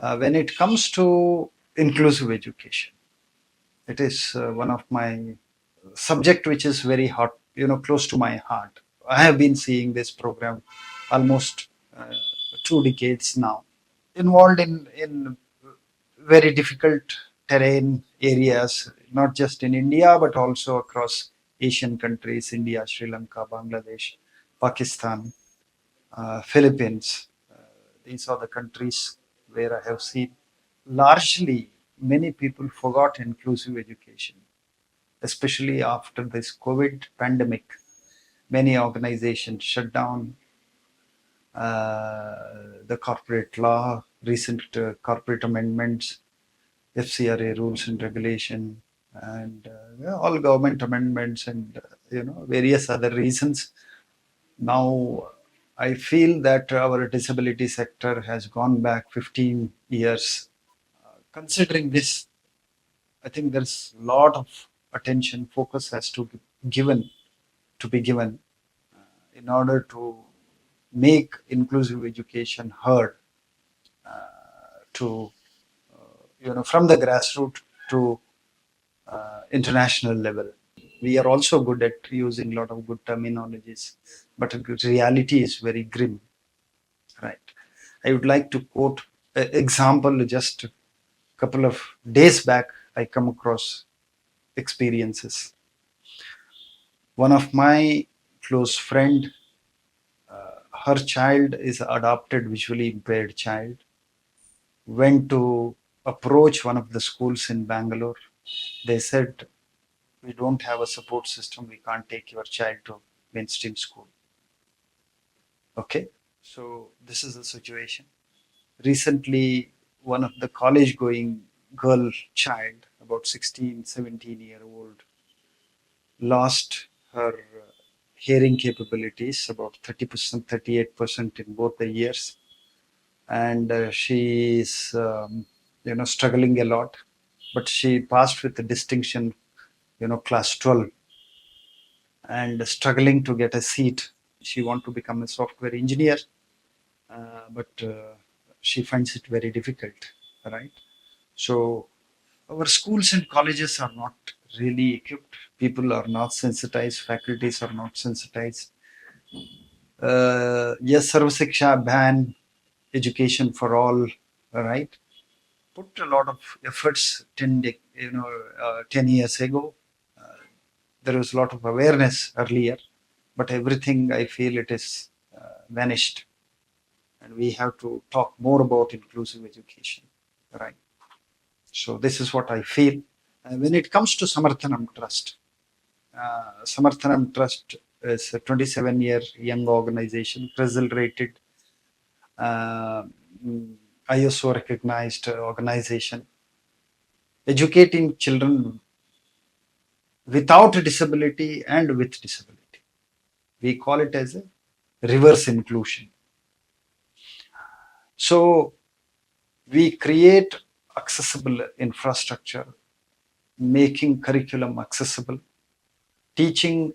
When it comes to inclusive education, it is one of my subject which is very hot, close to my heart. I have been seeing this program almost 2 decades now, involved in very difficult terrain areas, not just in India but also across Asian countries, India, Sri Lanka, Bangladesh, Pakistan, Philippines. These are the countries where I have seen largely many people forgot inclusive education, especially after this COVID pandemic. Many organizations shut down the corporate law, recent corporate amendments, FCRA rules and regulation, and yeah, all government amendments and various other reasons. Now, I feel that our disability sector has gone back 15 years. Considering this, I think there's a lot of attention, focus has to be given in order to make inclusive education heard to from the grassroots to international level. We are also good at using a lot of good terminologies, but reality is very grim, right? I would like to quote an example. Just a couple of days back, I come across experiences. One of my close friend, her child is adopted visually impaired child, went to approach one of the schools in Bangalore. They said, we don't have a support system. We can't take your child to mainstream school. Okay. So this is the situation. Recently, one of the college going girl child, about 16, 17-year-old, lost her hearing capabilities, about 30%, 38% in both the years. And she is, struggling a lot, but she passed with a distinction, class 12, and struggling to get a seat. She want to become a software engineer, but she finds it very difficult, right? So our schools and colleges are not really equipped. People are not sensitized. Faculties are not sensitized. Yes, Sarva Siksha ban, education for all, right? Put a lot of efforts 10 years ago. There was a lot of awareness earlier, but everything I feel it is vanished. And we have to talk more about inclusive education, right? So this is what I feel. When it comes to Samarthanam Trust, Samarthanam Trust is a 27-year young organization, CRISIL rated, uh, ISO recognized organization, educating children without a disability and with disability. We call it as a reverse inclusion. So we create accessible infrastructure, making curriculum accessible, teaching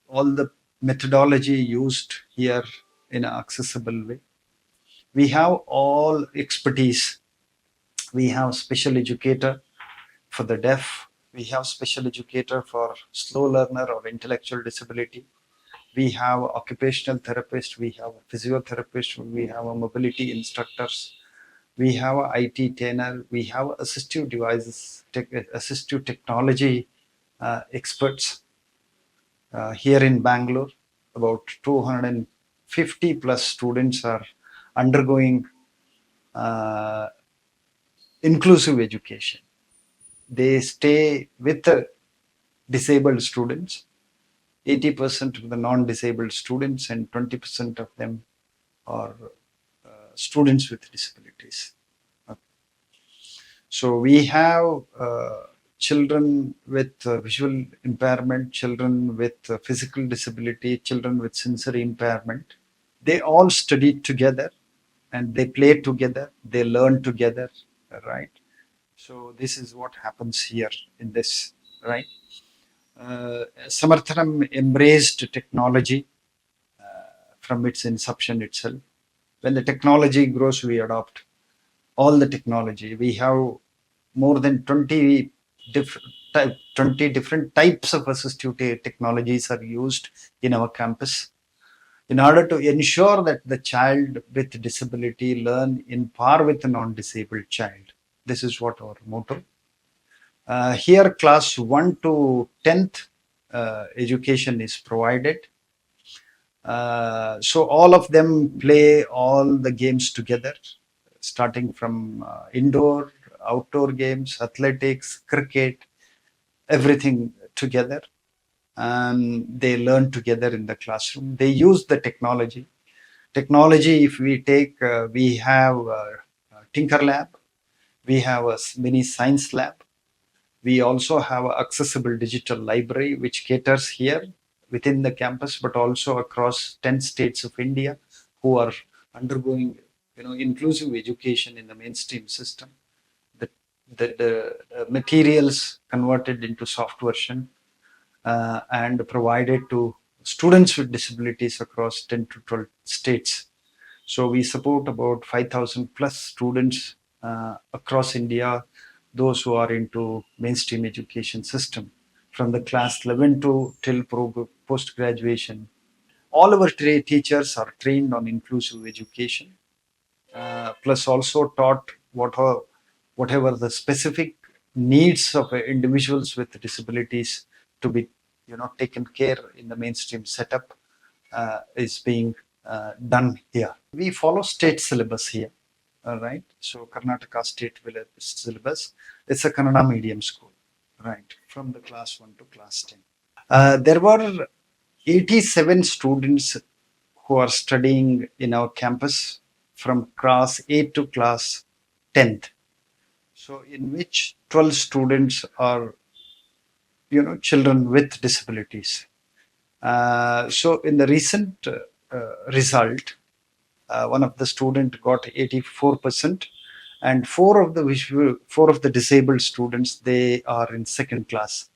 all the methodology used here in an accessible way. We have all expertise. We have special educator for the deaf. We have special educator for slow learner or intellectual disability. We have occupational therapist. We have a physiotherapist. We have a mobility instructors. We have a IT trainer. We have assistive devices, assistive technology experts. Here in Bangalore, about 250 plus students are undergoing inclusive education. They stay with the disabled students, 80% of the non-disabled students, and 20% of them are students with disabilities. So we have children with visual impairment, children with physical disability, children with sensory impairment. They all study together and they play together, they learn together, right? So this is what happens here in this, right? Samarthanam embraced technology from its inception itself. When the technology grows, we adopt. all the technology. We have more than 20 different types of assistive technologies are used in our campus in order to ensure that the child with disability learn in par with a non-disabled child. This is what our motto. Here, class 1 to 10th education is provided. So all of them play all the games together, starting from indoor, outdoor games, athletics, cricket, everything together. And they learn together in the classroom. They use the technology. Technology, if we take, we have a Tinker Lab, we have a mini science lab. We also have an accessible digital library which caters here within the campus, but also across 10 states of India who are undergoing, inclusive education in the mainstream system. The materials converted into soft version and provided to students with disabilities across 10 to 12 states. So we support about 5,000 plus students across India, those who are into mainstream education system, from the class 11 to till post graduation. All our teachers are trained on inclusive education, plus also taught whatever the specific needs of individuals with disabilities to be taken care in the mainstream setup is being done here. We follow state syllabus here. All right. So Karnataka state syllabus. It's a Kannada medium school, right? From the class 1 to class 10. There were 87 students who are studying in our campus from class 8 to class 10th. So in which 12 students are, children with disabilities. So in the recent result, one of the student got 84%, and four of the disabled students, they are in second class.